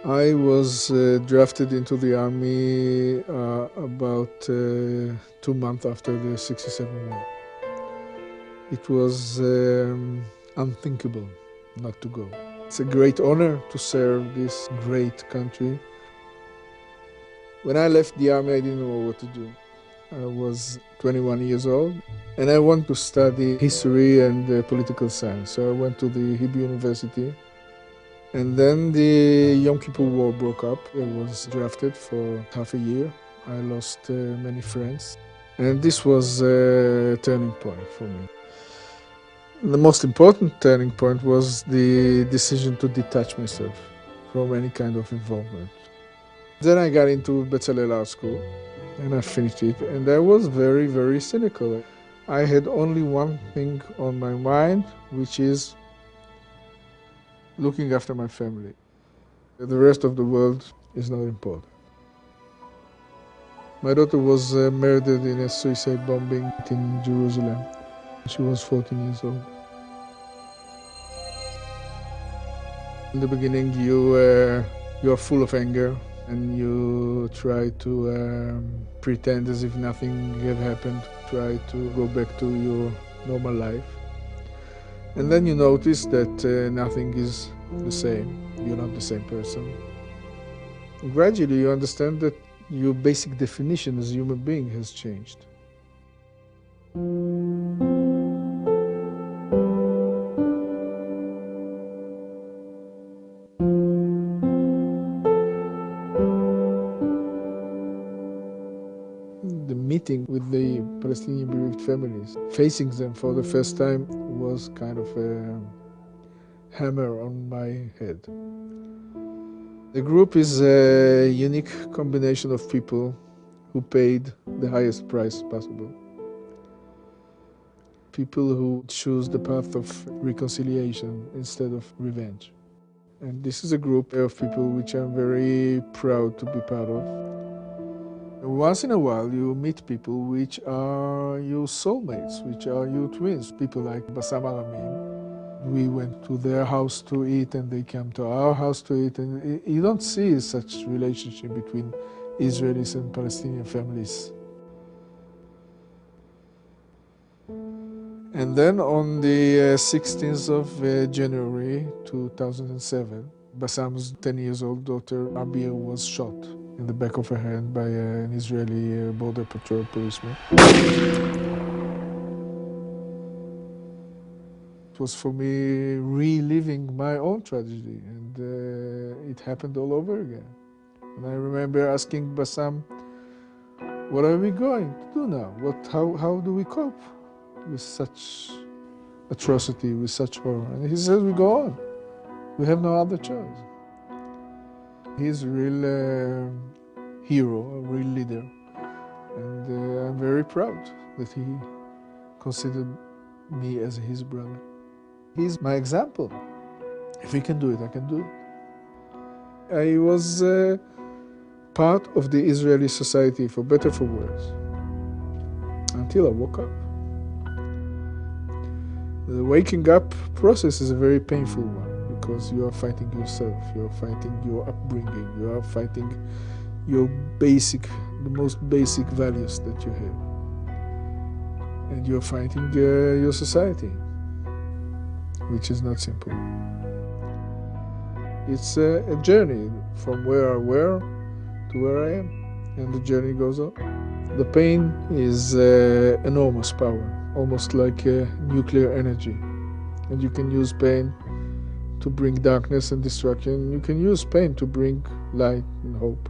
I was drafted into the army about 2 months after the 67 war. It was unthinkable not to go. It's a great honor to serve this great country. When I left the army, I didn't know what to do. I was 21 years old, and I wanted to study history and political science. So I went to the Hebrew University. And then the Yom Kippur War broke up. I was drafted for half a year. I lost many friends. And this was a turning point for me. The most important turning point was the decision to detach myself from any kind of involvement. Then I got into Bezalel Art School, and I finished it. And I was very, very cynical. I had only one thing on my mind, which is looking after my family. The rest of the world is not important. My daughter was murdered in a suicide bombing in Jerusalem. She was 14 years old. In the beginning, you are full of anger, and you try to pretend as if nothing had happened, try to go back to your normal life. And then you notice that nothing is the same. You're not the same person. Gradually, you understand that your basic definition as a human being has changed. The meeting with the Palestinian bereaved families, facing them for the first time, was kind of a hammer on my head. The group is a unique combination of people who paid the highest price possible. People who choose the path of reconciliation instead of revenge. And this is a group of people which I'm very proud to be part of. Once in a while you meet people which are your soulmates, which are your twins, people like Bassam Aramin. We went to their house to eat and they came to our house to eat, and you don't see such relationship between Israelis and Palestinian families. And then on the 16th of January 2007, Bassam's 10-year-old daughter Abia was shot in the back of her head by an Israeli border patrol policeman. It was for me reliving my own tragedy, and it happened all over again. And I remember asking Bassam, what are we going to do now? How do we cope with such atrocity, with such horror? And he says, we go on. We have no other choice. He's a real hero, a real leader. And I'm very proud that he considered me as his brother. He's my example. If he can do it, I can do it. I was part of the Israeli society, for better or for worse, until I woke up. The waking up process is a very painful one, because you are fighting yourself, you are fighting your upbringing, you are fighting your the most basic values that you have. And you are fighting your society, which is not simple. It's a journey from where I were to where I am, and the journey goes on. The pain is enormous power, almost like nuclear energy. And you can use pain to bring darkness and destruction. You can use pain to bring light and hope.